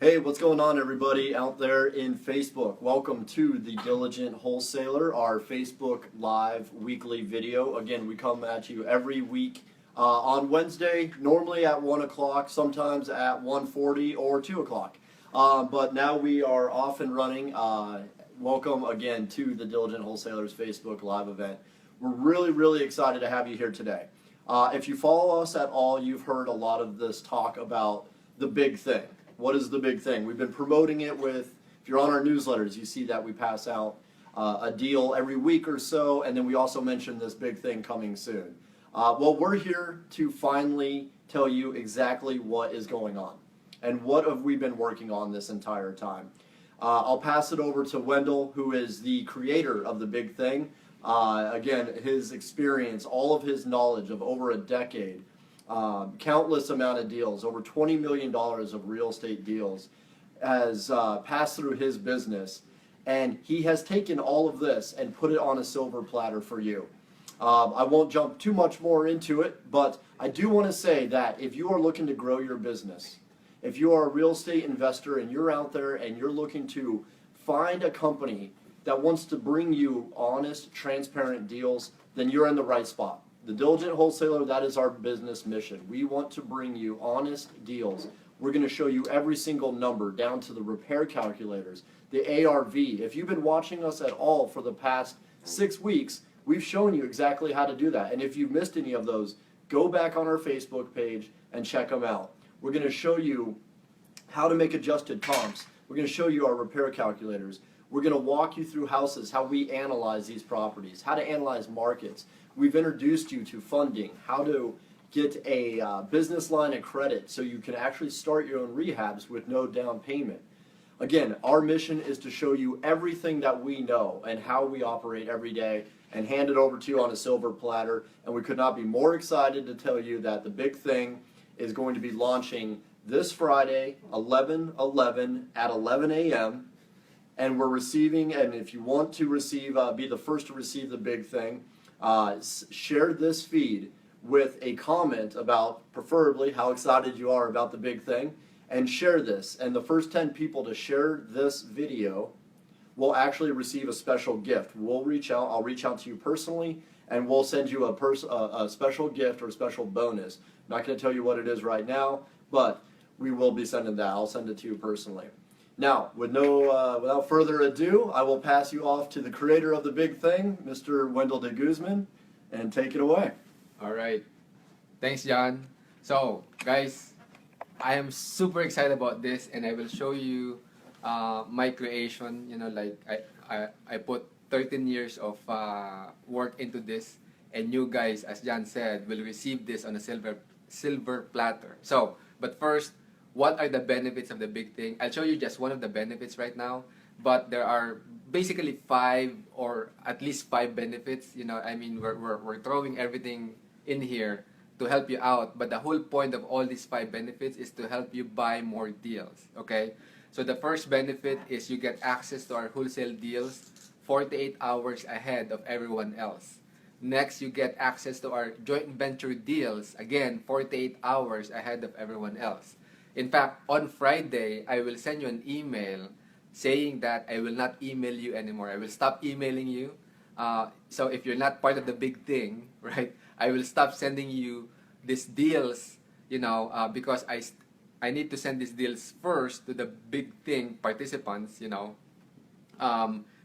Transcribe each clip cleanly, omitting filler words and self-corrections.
Hey, what's going on, everybody out there in Facebook? Welcome to the Diligent Wholesaler, our Facebook Live weekly video. Again, we come at you every week on Wednesday, normally at 1 o'clock, sometimes at 1:40 or 2 o'clock. But now we are off and running. Welcome again to the Diligent Wholesalers Facebook Live event. We're really excited to have you here today. If you follow us at all, you've heard a lot of this talk about the big thing. What is the big thing? We've been promoting it with, if you're on our newsletters, you see that we pass out a deal every week or so, and then we also mention this big thing coming soon. Well, we're here to finally tell you exactly what is going on and what have we been working on this entire time. I'll pass it over to Wendell, who is the creator of the big thing. Again, his experience, all of his knowledge of over a decade, countless amount of deals, over $20 million of real estate deals has passed through his business, and he has taken all of this and put it on a silver platter for you. I won't jump too much more into it, but I do want to say that if you are looking to grow your business, if you are a real estate investor and you're out there and you're looking to find a company that wants to bring you honest, transparent deals, then you're in the right spot. The Diligent Wholesaler, that is our business mission. We want to bring you honest deals. We're going to show you every single number down to the repair calculators, the ARV. If you've been watching us at all for the past 6 weeks, we've shown you exactly how to do that. And if you've missed any of those, go back on our Facebook page and check them out. We're going to show you how to make adjusted comps. We're going to show you our repair calculators. We're going to walk you through houses, how we analyze these properties, how to analyze markets. We've introduced you to funding, how to get a business line of credit so you can actually start your own rehabs with no down payment. Again, our mission is to show you everything that we know and how we operate every day and hand it over to you on a silver platter. And we could not be more excited to tell you that the big thing is going to be launching this Friday, 11/11 at 11 a.m. And we're receiving, and if you want to receive, be the first to receive the big thing, share this feed with a comment about, preferably, how excited you are about the big thing, and share this. And the first 10 people to share this video will actually receive a special gift. We'll reach out, I'll reach out to you personally, and we'll send you a special gift or a special bonus. I'm not going to tell you what it is right now, but we will be sending that. I'll send it to you personally. Now, without further ado, I will pass you off to the creator of the big thing, Mr. Wendell de Guzman, and take it away. All right. Thanks, John. So, guys, I am super excited about this, and I will show you my creation. You know, like I put 13 years of work into this, and you guys, as John said, will receive this on a silver platter. So, but first, what are the benefits of the big thing? I'll show you just one of the benefits right now, but there are basically 5 or at least 5 benefits. You know, I mean, we're throwing everything in here to help you out, but the whole point of all these 5 benefits is to help you buy more deals, okay? So the first benefit is you get access to our wholesale deals 48 hours ahead of everyone else. Next, you get access to our joint venture deals, again, 48 hours ahead of everyone else. In fact, on Friday, I will send you an email saying that I will not email you anymore. I will stop emailing you. So if you're not part of the big thing, right, I will stop sending you these deals, you know, because I need to send these deals first to the big thing participants, you know,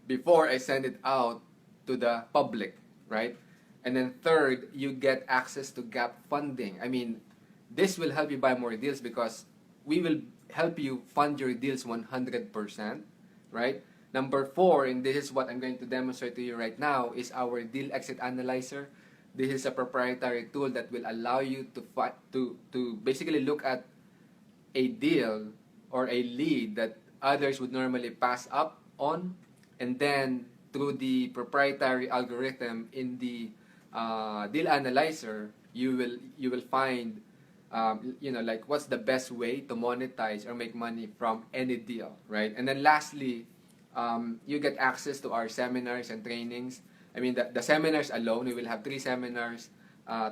before I send it out to the public, right? And then third, you get access to gap funding. I mean, this will help you buy more deals because we will help you fund your deals 100%, right? Number 4, and this is what I'm going to demonstrate to you right now, is our Deal Exit Analyzer. This is a proprietary tool that will allow you to basically look at a deal or a lead that others would normally pass up on, and then through the proprietary algorithm in the Deal Analyzer, you will find you know, like what's the best way to monetize or make money from any deal, right? And then lastly, you get access to our seminars and trainings. I mean, the seminars alone, we will have 3 seminars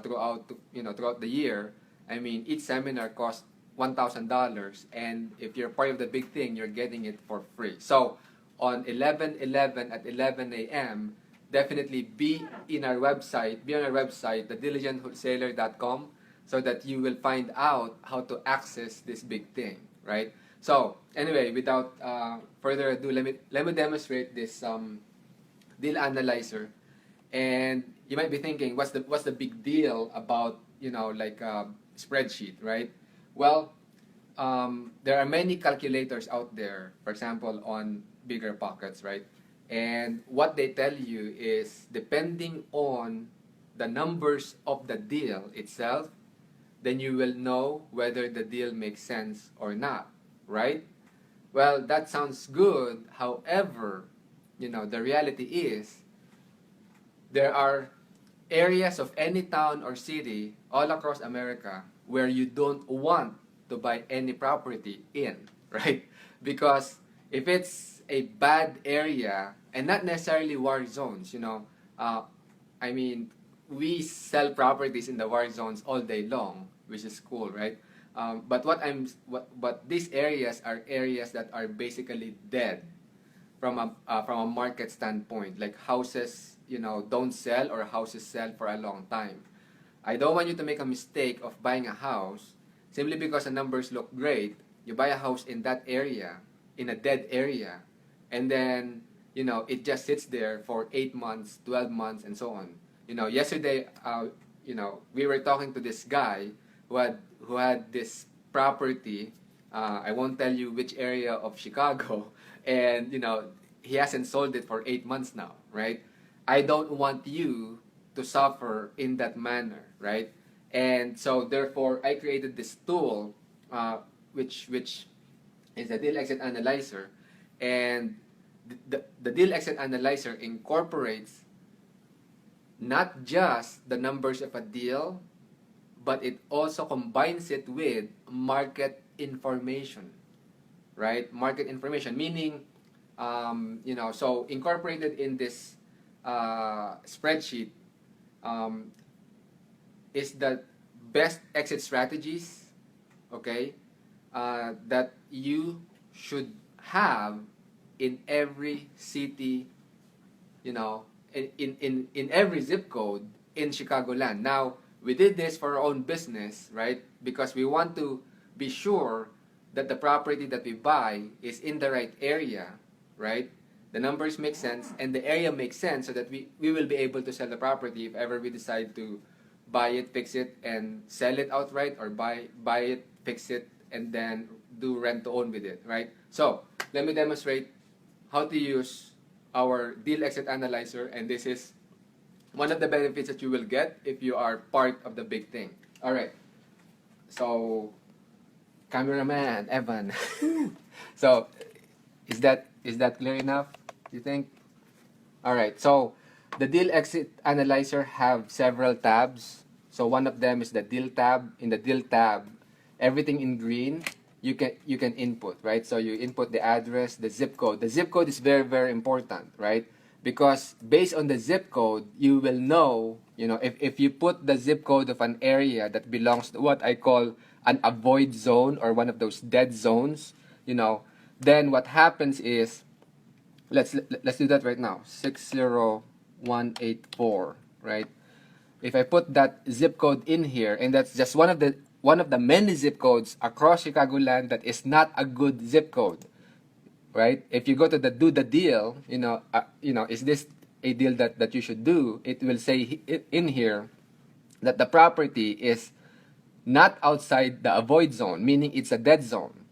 throughout the year. I mean, each seminar costs $1,000, and if you're part of the big thing, you're getting it for free. So on 11/11 at 11 a.m., definitely be on our website, thediligentwholesaler.com, so that you will find out how to access this big thing, right? So anyway, without further ado, let me demonstrate this deal analyzer. And you might be thinking, what's the big deal about, like a spreadsheet, right? Well, there are many calculators out there, for example, on Bigger Pockets, right? And what they tell you is, depending on the numbers of the deal itself, then you will know whether the deal makes sense or not, right? Well, that sounds good. However, the reality is, there are areas of any town or city all across America where you don't want to buy any property in, right? Because if it's a bad area, and not necessarily war zones, I mean, we sell properties in the war zones all day long, which is cool, right? But these areas are areas that are basically dead from a market standpoint. Like houses, don't sell, or houses sell for a long time. I don't want you to make a mistake of buying a house simply because the numbers look great. You buy a house in that area, in a dead area, and then it just sits there for 8 months, 12 months, and so on. Yesterday, we were talking to this guy who had this property. I won't tell you which area of Chicago, and he hasn't sold it for 8 months now, right? I don't want you to suffer in that manner, right? And so therefore, I created this tool, which is the deal exit analyzer, and the deal exit analyzer incorporates not just the numbers of a deal, but it also combines it with market information, right? Market information, meaning, so incorporated in this spreadsheet is the best exit strategies, okay, that you should have in every city, in every zip code in Chicagoland. Now, we did this for our own business, right? Because we want to be sure that the property that we buy is in the right area, right? The numbers make sense, and the area makes sense, so that we will be able to sell the property if ever we decide to buy it, fix it, and sell it outright, or buy it, fix it, and then do rent to own with it, right? So, let me demonstrate how to use our deal exit analyzer, and this is one of the benefits that you will get if you are part of the big thing. All right. So, cameraman Evan. So, is that clear enough, you think? All right. So, the deal exit analyzer have several tabs. So, one of them is the deal tab. In the deal tab, everything in green you can input, right? So you input the address, the zip code. The zip code is very, very important, right? Because based on the zip code, you will know, if you put the zip code of an area that belongs to what I call an avoid zone, or one of those dead zones, then what happens is, let's do that right now. 60184, right? If I put that zip code in here, and that's just one of the many zip codes across Chicagoland that is not a good zip code, right? If you go to do the deal, is this a deal that you should do? It will say in here that the property is not outside the avoid zone, meaning it's a dead zone.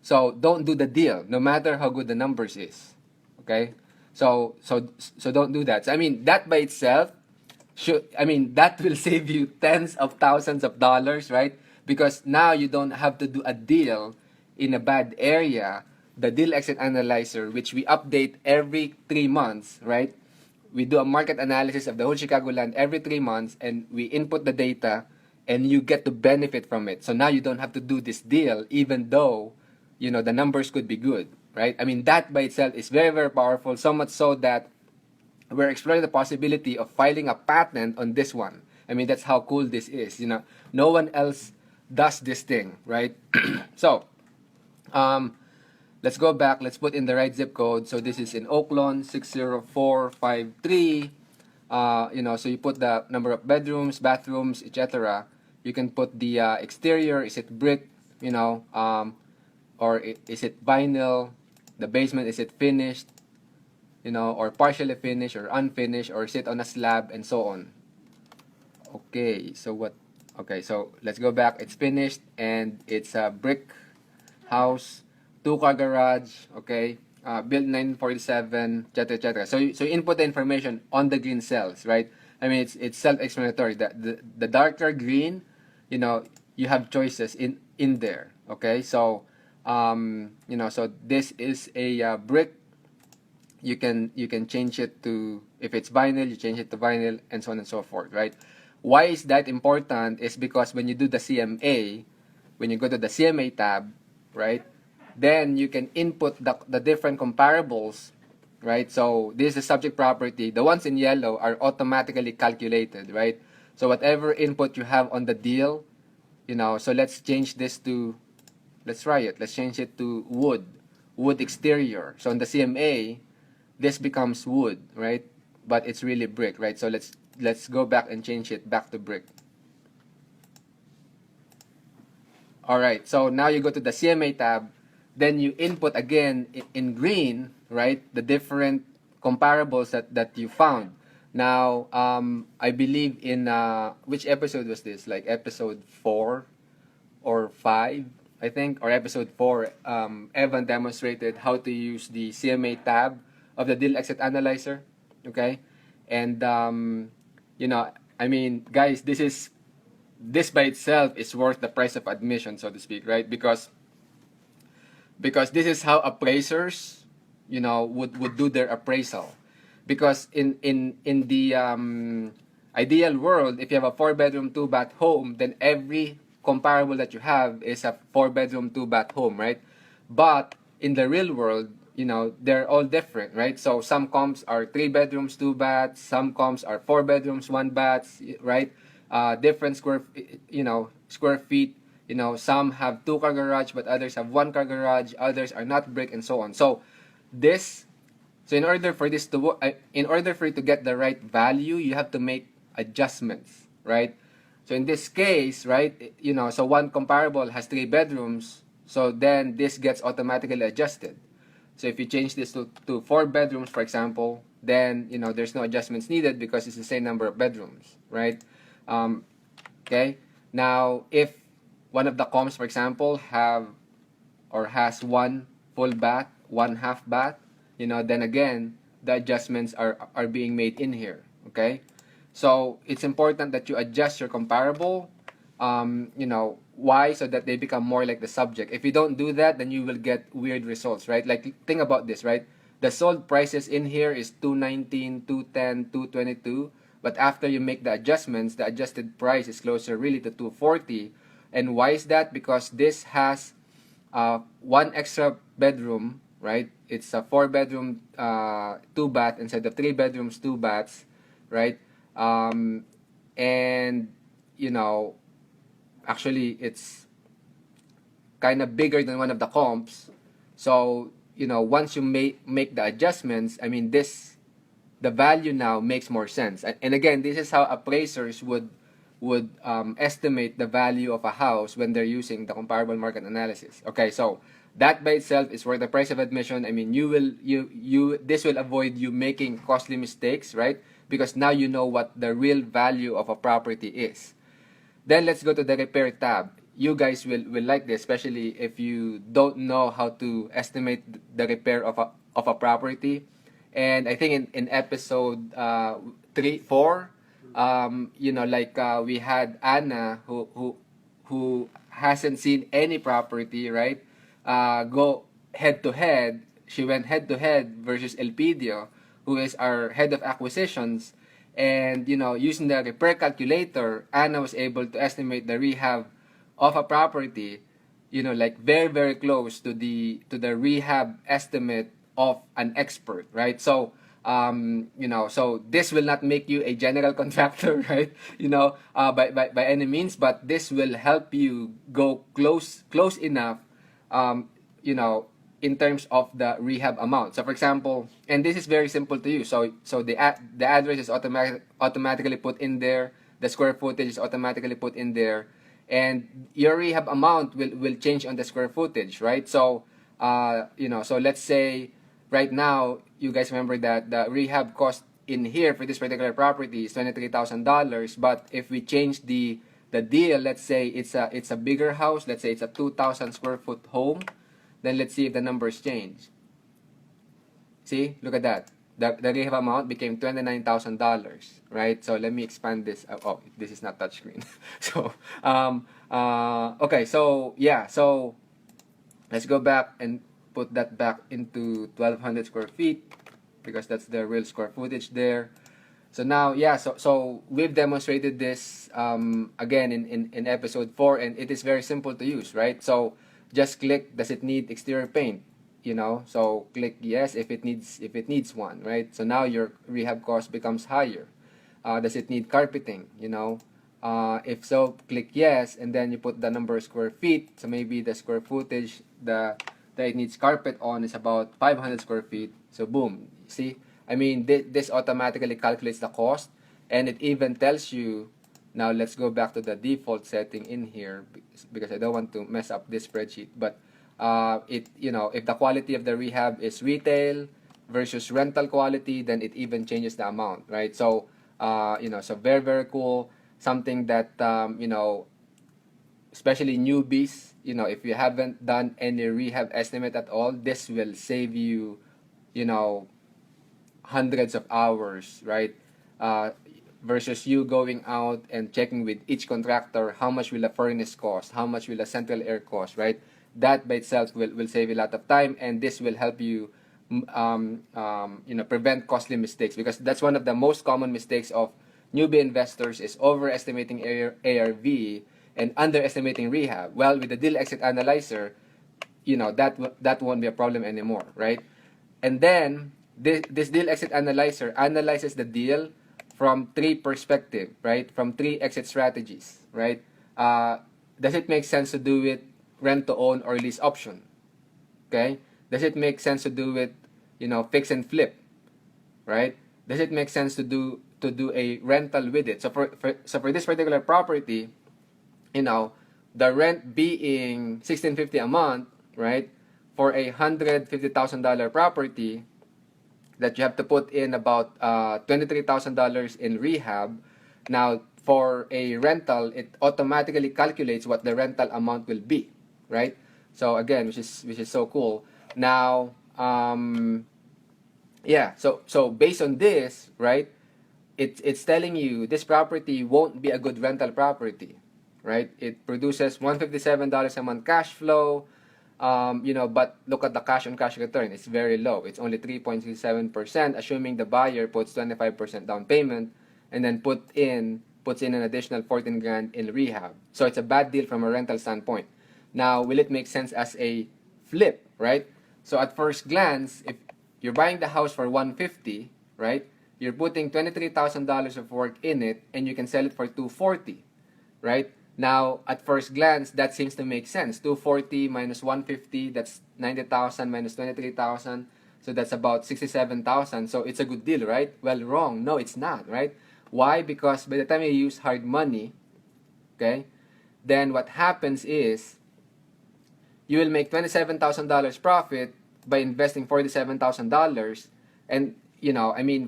So don't do the deal, no matter how good the numbers is. Okay, so don't do that. So, I mean, that by itself that will save you tens of thousands of dollars, right? Because now you don't have to do a deal in a bad area. The deal exit analyzer, which we update every 3 months, right? We do a market analysis of the whole Chicagoland every 3 months, and we input the data, and you get to benefit from it. So now you don't have to do this deal, even though, the numbers could be good, right? I mean, that by itself is very, very powerful, so much so that we're exploring the possibility of filing a patent on this one. I mean, that's how cool this is. No one else does this thing, right? So, let's go back. Let's put in the right zip code. So this is in Oaklawn, 60453. So you put the number of bedrooms, bathrooms, etc. You can put the exterior. Is it brick? Or is it vinyl? The basement, is it finished? Or partially finished or unfinished, or sit on a slab, and so on. Okay, so what? Okay, so let's go back. It's finished, and it's a brick house, two-car garage. Okay, built 1947, etc., etc. So you input the information on the green cells, right? I mean, it's self-explanatory. The darker green, you have choices in there. Okay, so so this is a brick. You can change it to, if it's vinyl, you change it to vinyl, and so on and so forth, right? Why is that important? Is because when you do the CMA, when you go to the CMA tab, right, then you can input the different comparables, right? So this is the subject property. The ones in yellow are automatically calculated, right? So whatever input you have on the deal, so let's change this to, let's try it. Let's change it to wood exterior. So on the CMA, this becomes wood, right? But it's really brick, right? So let's go back and change it back to brick. All right, so now you go to the CMA tab, then you input again in green, right, the different comparables that you found. Now, I believe in, which episode was this? Like episode 4 or 5, I think, or episode 4, Evan demonstrated how to use the CMA tab of the deal exit analyzer, okay? And, I mean, guys, this by itself is worth the price of admission, so to speak, right? Because this is how appraisers, would do their appraisal. Because in the ideal world, if you have a 4-bedroom, 2-bath home, then every comparable that you have is a 4-bedroom, 2-bath home, right? But in the real world, they're all different, right? So some comps are 3 bedrooms, 2 baths. Some comps are 4 bedrooms, 1 bath, right? Different square feet. Some have 2-car garage, but others have 1-car garage. Others are not brick, and so on. So in order for this to in order for you to get the right value, you have to make adjustments, right? So in this case, right, so one comparable has 3 bedrooms, so then this gets automatically adjusted. So if you change this to 4 bedrooms, for example, then, there's no adjustments needed because it's the same number of bedrooms, right? Okay. Now, if one of the comps, for example, has 1 full bath, 1 half bath, then again, the adjustments are being made in here, okay? So it's important that you adjust your comparable, why? So that they become more like the subject. If you don't do that, then you will get weird results, right? Like, think about this, right? The sold prices in here is 219, 210, 222, but after you make the adjustments, the adjusted price is closer really to 240. And why is that? Because this has 1 extra bedroom, right? It's a 4-bedroom, 2 bath instead of 3 bedrooms, 2 baths, right? And actually it's kind of bigger than one of the comps. So once you make the adjustments, I mean, the value now makes more sense. And again, this is how appraisers would estimate the value of a house when they're using the comparable market analysis. Okay, so that by itself is worth the price of admission. I mean, this will avoid you making costly mistakes, right? Because now you know what the real value of a property is. Then let's go to the repair tab. You guys will like this, especially if you don't know how to estimate the repair of a property. And I think in episode 3, 4, we had Anna who hasn't seen any property, right? Go head to head. She went head to head versus Elpidio, who is our head of acquisitions. And using the repair calculator, Anna was able to estimate the rehab of a property, very, very close to the rehab estimate of an expert, right? So So this will not make you a general contractor, right? By any means, but this will help you go close enough, um, in terms of the rehab amount. So for example, and this is very simple to use. So the address is automatically put in there. The square footage is automatically put in there, and your rehab amount will change on the square footage, right? So let's say right now you guys remember that the rehab cost in here for this particular property is $23,000. But if we change the deal, let's say it's a bigger house, let's say it's a 2,000 square foot home, then let's see if the numbers change. See, look at that. The rehab amount became $29,000, right? So let me expand this. Oh, this is not touchscreen. Okay, so yeah, so let's go back and put that back into 1,200 square feet because that's the real square footage there. So now, yeah, so we've demonstrated this again in episode 4, and it is very simple to use, right? So just click, does it need exterior paint? So click yes if it needs one, right? So now your rehab cost becomes higher. Does it need carpeting? If so, click yes, and then you put the number of square feet. So maybe the square footage that it needs carpet on is about 500 square feet. So boom, see? I mean, this automatically calculates the cost, and it even tells you. Now let's go back to the default setting in here because I don't want to mess up this spreadsheet. But if the quality of the rehab is retail versus rental quality, then it even changes the amount, right? So so very, very cool. Something that especially newbies, if you haven't done any rehab estimate at all, this will save you, hundreds of hours, right? Versus you going out and checking with each contractor how much will a furnace cost, how much will a central air cost, right? That by itself will save a lot of time, and this will help you prevent costly mistakes, because that's one of the most common mistakes of newbie investors is overestimating ARV and underestimating rehab. Well, with the deal exit analyzer, that won't be a problem anymore, right? And then this deal exit analyzer analyzes the deal from 3 perspectives, right? From 3 exit strategies, right? Does it make sense to do it rent to own or lease option? Okay? Does it make sense to do it, fix and flip, right? Does it make sense to do a rental with it? So for this particular property, the rent being $1,650 a month, right? For a $150,000 property, that you have to put in about $23,000 in rehab. Now, for a rental, it automatically calculates what the rental amount will be, right? So again, which is so cool. Now, yeah. So based on this, right? It's telling you this property won't be a good rental property, right? It produces $157 a month cash flow. But look at the cash on cash return. It's very low. It's only 3.37%, assuming the buyer puts 25% down payment and then puts in an additional 14 grand in rehab. So it's a bad deal from a rental standpoint. Now, will it make sense as a flip, right? So at first glance, if you're buying the house for $150, right? You're putting $23,000 of work in it, and you can sell it for $240, right? Now, at first glance, that seems to make sense. 240 minus 150, that's 90,000 minus 23,000. So that's about 67,000. So it's a good deal, right? Well, wrong. No, it's not, right? Why? Because by the time you use hard money, okay, then what happens is you will make $27,000 profit by investing $47,000. And,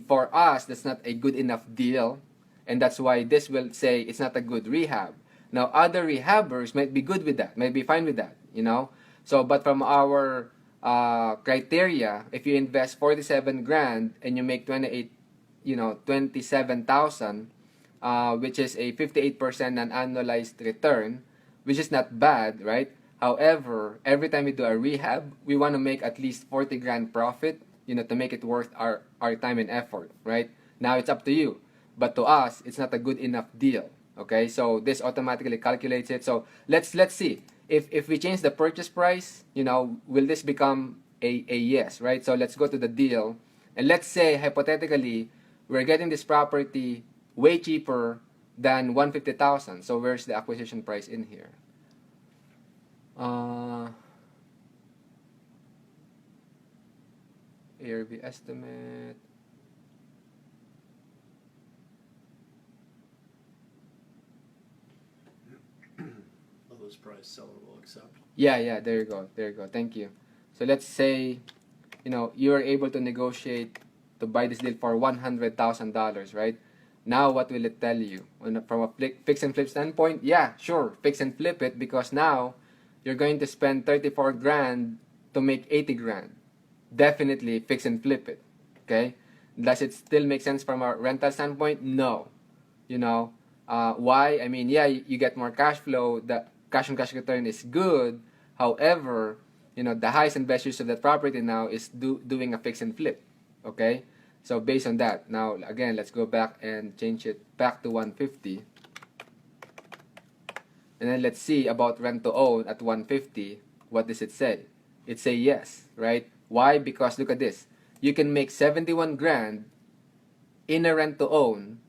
for us, that's not a good enough deal. And that's why this will say it's not a good rehab. Now, other rehabbers might be good with that, might be fine with that, So, but from our criteria, if you invest 47 grand and you make 27,000, which is a 58% an annualized return, which is not bad, right? However, every time we do a rehab, we want to make at least 40 grand profit, to make it worth our time and effort, right? Now it's up to you. But to us, it's not a good enough deal. Okay, so this automatically calculates it. So let's see if we change the purchase price, will this become a yes, right? So let's go to the deal. And let's say, hypothetically, we're getting this property way cheaper than 150,000. So where's the acquisition price in here? ARV estimate. Lowest price seller will accept. Yeah, there you go. Thank you. So let's say, you are able to negotiate to buy this deal for $100,000, right? Now, what will it tell you? From a fix and flip standpoint, yeah, sure, fix and flip it, because now you're going to spend 34 grand to make 80 grand. Definitely fix and flip it. Okay? Does it still make sense from a rental standpoint? No. Why? I mean, yeah, you get more cash flow. The cash on cash return is good. However, the highest and best use of that property now is doing a fix and flip. Okay? So based on that, now again, let's go back and change it back to 150. And then let's see about rent to own at 150. What does it say? It say yes, right? Why? Because look at this. You can make 71 grand in a rent to own,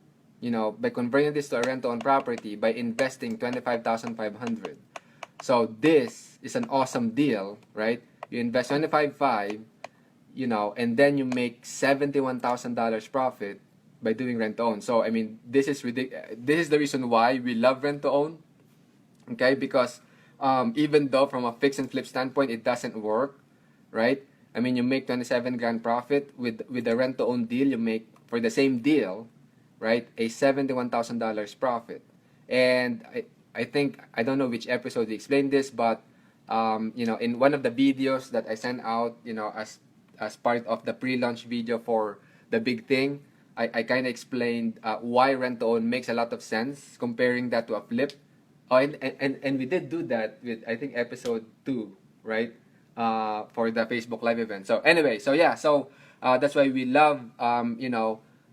by converting this to a rent to own property by investing 25,500. So this is an awesome deal, right? You invest 25,500, and then you make $71,000 profit by doing rent to own. So I mean, this is ridiculous. This is the reason why we love rent to own. Okay, because even though from a fix and flip standpoint it doesn't work, right? I mean, you make 27 grand profit with a rent to own deal. You make, for the same deal, right, a $71,000 profit. And I think, I don't know which episode we explained this, but in one of the videos that I sent out, as part of the pre-launch video for the big thing, I kind of explained why rent to own makes a lot of sense, comparing that to a flip. Oh, and we did do that with, I think, episode 2, right? For the Facebook Live event. So anyway, so yeah, so that's why we love,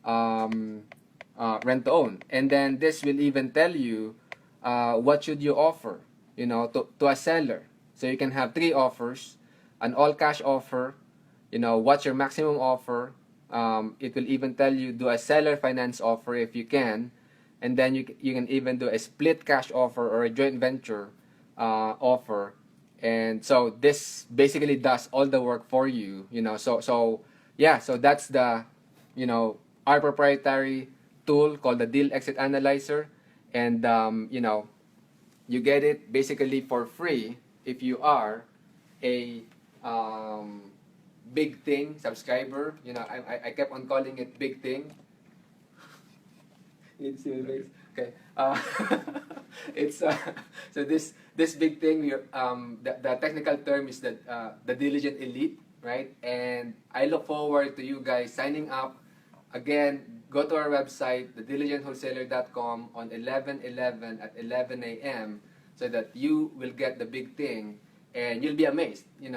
rent to own. And then this will even tell you what should you offer, to a seller. So you can have 3 offers: an all cash offer, what's your maximum offer. It will even tell you, do a seller finance offer if you can, and then you can even do a split cash offer or a joint venture offer. And so this basically does all the work for you, so yeah, so that's the, our proprietary tool called the Deal Exit Analyzer. And you get it basically for free if you are a Big Thing subscriber. I kept on calling it Big Thing. You see my face? Okay. It's so this Big Thing. The technical term is that the Diligent Elite, right? And I look forward to you guys signing up. Again, go to our website, thediligenthwholesaler.com, on 11/11 at 11 a.m. so that you will get the Big Thing, and you'll be amazed. You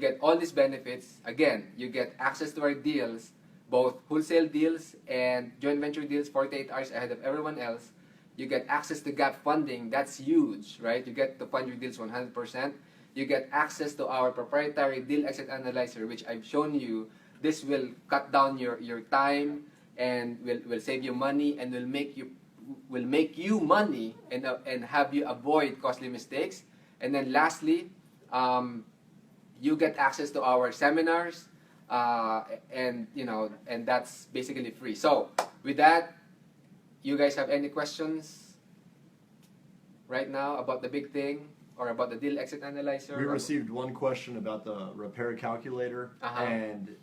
get all these benefits. Again, you get access to our deals, both wholesale deals and joint venture deals, 48 hours ahead of everyone else. You get access to gap funding. That's huge, right? You get to fund your deals 100%. You get access to our proprietary Deal Exit Analyzer, which I've shown you. This will cut down your time, and will save you money, and will make you money, and have you avoid costly mistakes. And then lastly, you get access to our seminars, and that's basically free. So with that, you guys have any questions right now about the Big Thing or about the Deal Exit Analyzer? We received one question about the repair calculator, and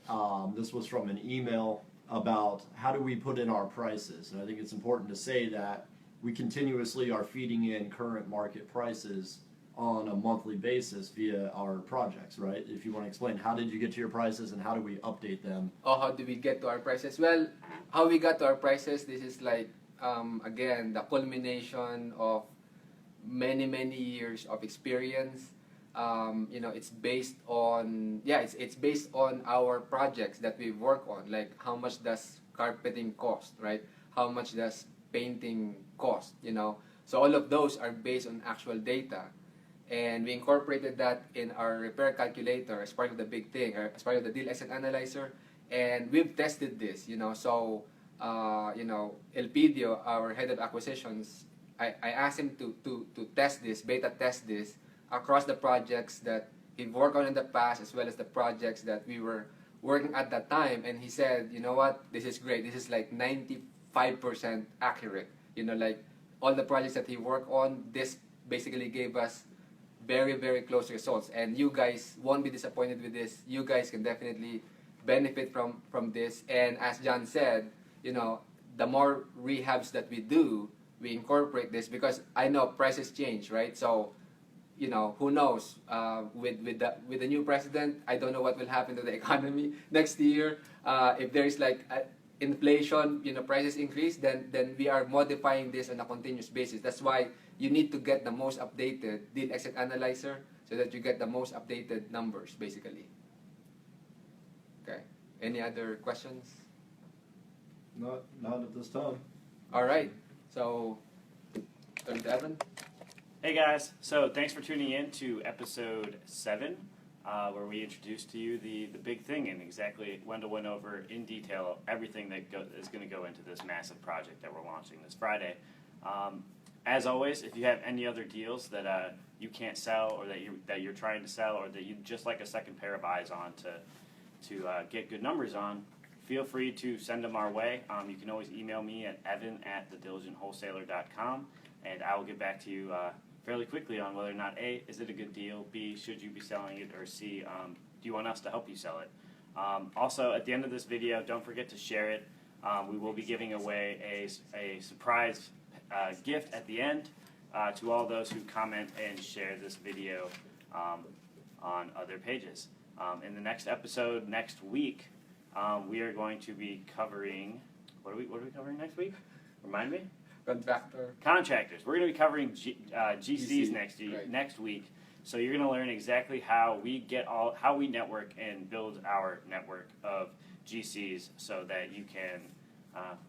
this was from an email about how do we put in our prices. And I think it's important to say that we continuously are feeding in current market prices on a monthly basis via our projects, right? If you want to explain, how did you get to your prices and how do we update them? Oh, how do we get to our prices? Well, how we got to our prices, this is like, again, the culmination of many years of experience. It's based on, it's based on our projects that we work on. Like, how much does carpeting cost, right? How much does painting cost, So all of those are based on actual data. And we incorporated that in our repair calculator as part of the Big Thing, or as part of the Deal Exit Analyzer. and we've tested this, so Elpidio, our head of acquisitions, I asked him to test this, beta test this across the projects that he worked on in the past, as well as the projects that we were working at that time. And he said, you know what, this is great. This is like 95% accurate. Like all the projects that he worked on, this basically gave us very, very close results. And you guys won't be disappointed with this. You guys can definitely benefit from this. And as John said, the more rehabs that we do, we incorporate this, because I know prices change, right? So, who knows? With the new president, I don't know what will happen to the economy next year. If there is like inflation, prices increase, then we are modifying this on a continuous basis. That's why you need to get the most updated deal exit analyzer, so that you get the most updated numbers, basically. Okay. Any other questions? Not at this time. All right. So, turn to Evan. Hey guys, so thanks for tuning in to episode 7, where we introduced to you the big thing, and exactly Wendell went over in detail everything that is going to go into this massive project that we're launching this Friday. As always, if you have any other deals that you can't sell, or that you're trying to sell, or that you just like a second pair of eyes on to get good numbers on, feel free to send them our way. You can always email me at evan@thediligenthwholesaler.com, and I will get back to you fairly quickly on whether or not A, is it a good deal, B, should you be selling it, or C, do you want us to help you sell it. Also, at the end of this video, don't forget to share it. We will be giving away a surprise gift at the end to all those who comment and share this video on other pages. In the next episode next week, we are going to be covering, what are we covering next week? Remind me? Contractors. We're going to be covering GCs next week. So you're going to learn exactly how we network and build our network of GCs, so that you can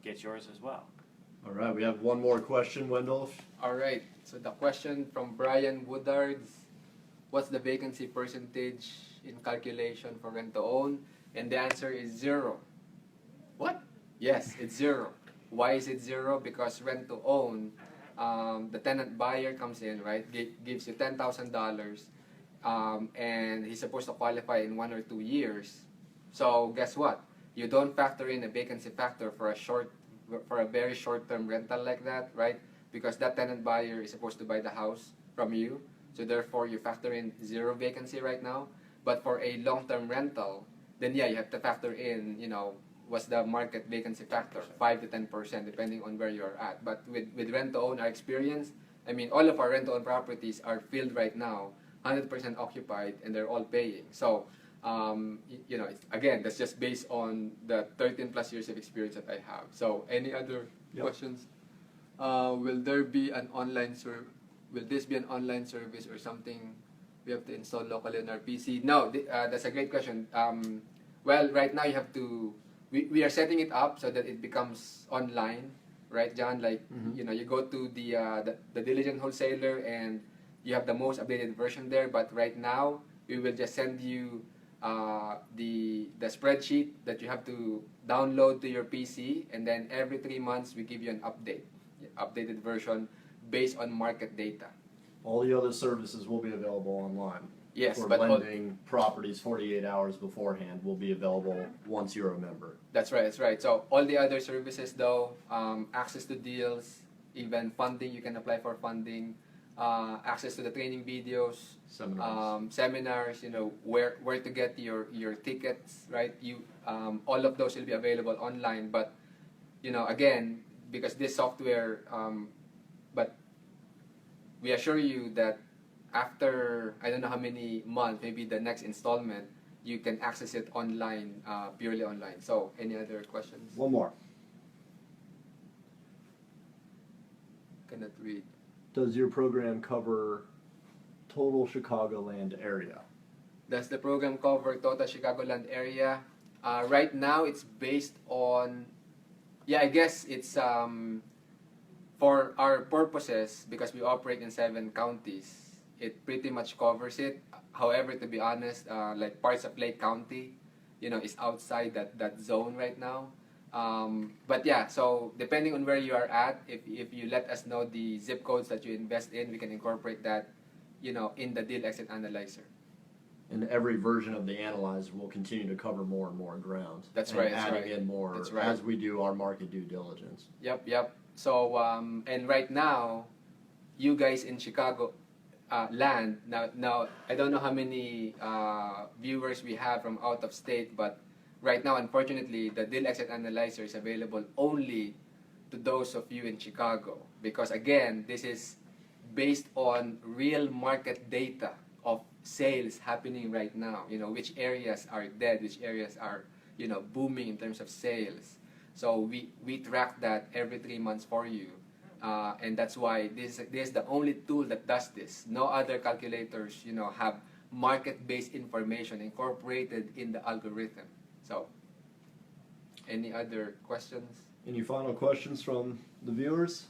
get yours as well. All right, we have one more question, Wendell. All right. So the question from Brian Woodards: what's the vacancy percentage in calculation for rent to own? And the answer is 0. What? Yes, it's 0. Why is it 0? Because rent to own, the tenant buyer comes in, right? Gives you $10,000, and he's supposed to qualify in 1 or 2 years. So guess what? You don't factor in a vacancy factor for a very short-term rental like that, right? Because that tenant buyer is supposed to buy the house from you. So therefore, you factor in 0 vacancy right now. But for a long-term rental, then yeah, you have to factor in, what's the market vacancy factor, 5 to 10%, depending on where you're at. But with rent-to-own, our experience, all of our rent-to-own properties are filled right now, 100% occupied, and they're all paying. So, again, that's just based on the 13 plus years of experience that I have. So, any other questions? Will this be an online service or something we have to install locally on our PC? No, that's a great question. Well, right now you have to. We are setting it up so that it becomes online, right, John? Like, you go to the Diligent Wholesaler, and you have the most updated version there. But right now, we will just send you the spreadsheet that you have to download to your PC, and then every 3 months we give you an updated version based on market data. All the other services will be available online. Yes, for but lending properties 48 hours beforehand will be available once you're a member. That's right. So all the other services, though, access to deals, even funding, you can apply for funding, access to the training videos, seminars, where to get your tickets, right? All of those will be available online. But again, because this software, but we assure you that after, I don't know how many months, maybe the next installment, you can access it online, purely online. So, any other questions? One more. Cannot read. Does your program cover total Chicagoland area? Does the program cover total Chicagoland area? Right now, it's based on, I guess it's for our purposes, because we operate in 7 counties. It pretty much covers it. However, to be honest, like parts of Lake County, is outside that zone right now. But yeah, so depending on where you are at, if you let us know the zip codes that you invest in, we can incorporate that, in the deal exit analyzer. And every version of the analyzer will continue to cover more and more ground. That's and right. That's adding right. in more That's right. as we do our market due diligence. Yep. So and right now, you guys in Chicago land now. I don't know how many viewers we have from out of state, but right now, unfortunately, the deal exit analyzer is available only to those of you in Chicago, because again, this is based on real market data of sales happening right now. Which areas are dead, which areas are booming in terms of sales. So we track that every 3 months for you, and that's why this is the only tool that does this. No other calculators have market-based information incorporated in the algorithm. So, any other questions? Any final questions from the viewers?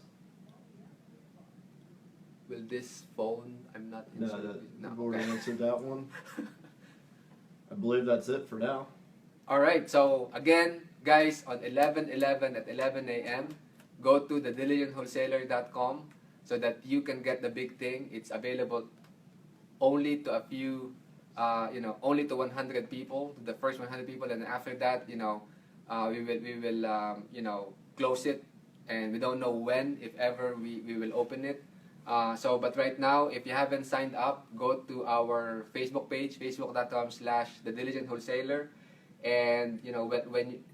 Will this phone? I'm not No, inserting. we've already answered that one. I believe that's it for now. All right. So again, guys, on 11/11 at 11 a.m., go to thediligenwholesaler.com so that you can get the big thing. It's available only to a few, only to 100 people, the first 100 people, and after that, we will close it, and we don't know when, if ever, we will open it. But right now, if you haven't signed up, go to our Facebook page, facebook.com/thediligenwholesaler, and when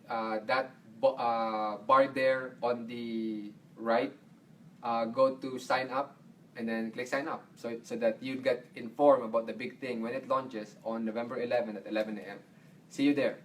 that bar there on the right, go to sign up, and then click sign up, so that you get informed about the big thing when it launches on November 11 at 11 a.m. See you there.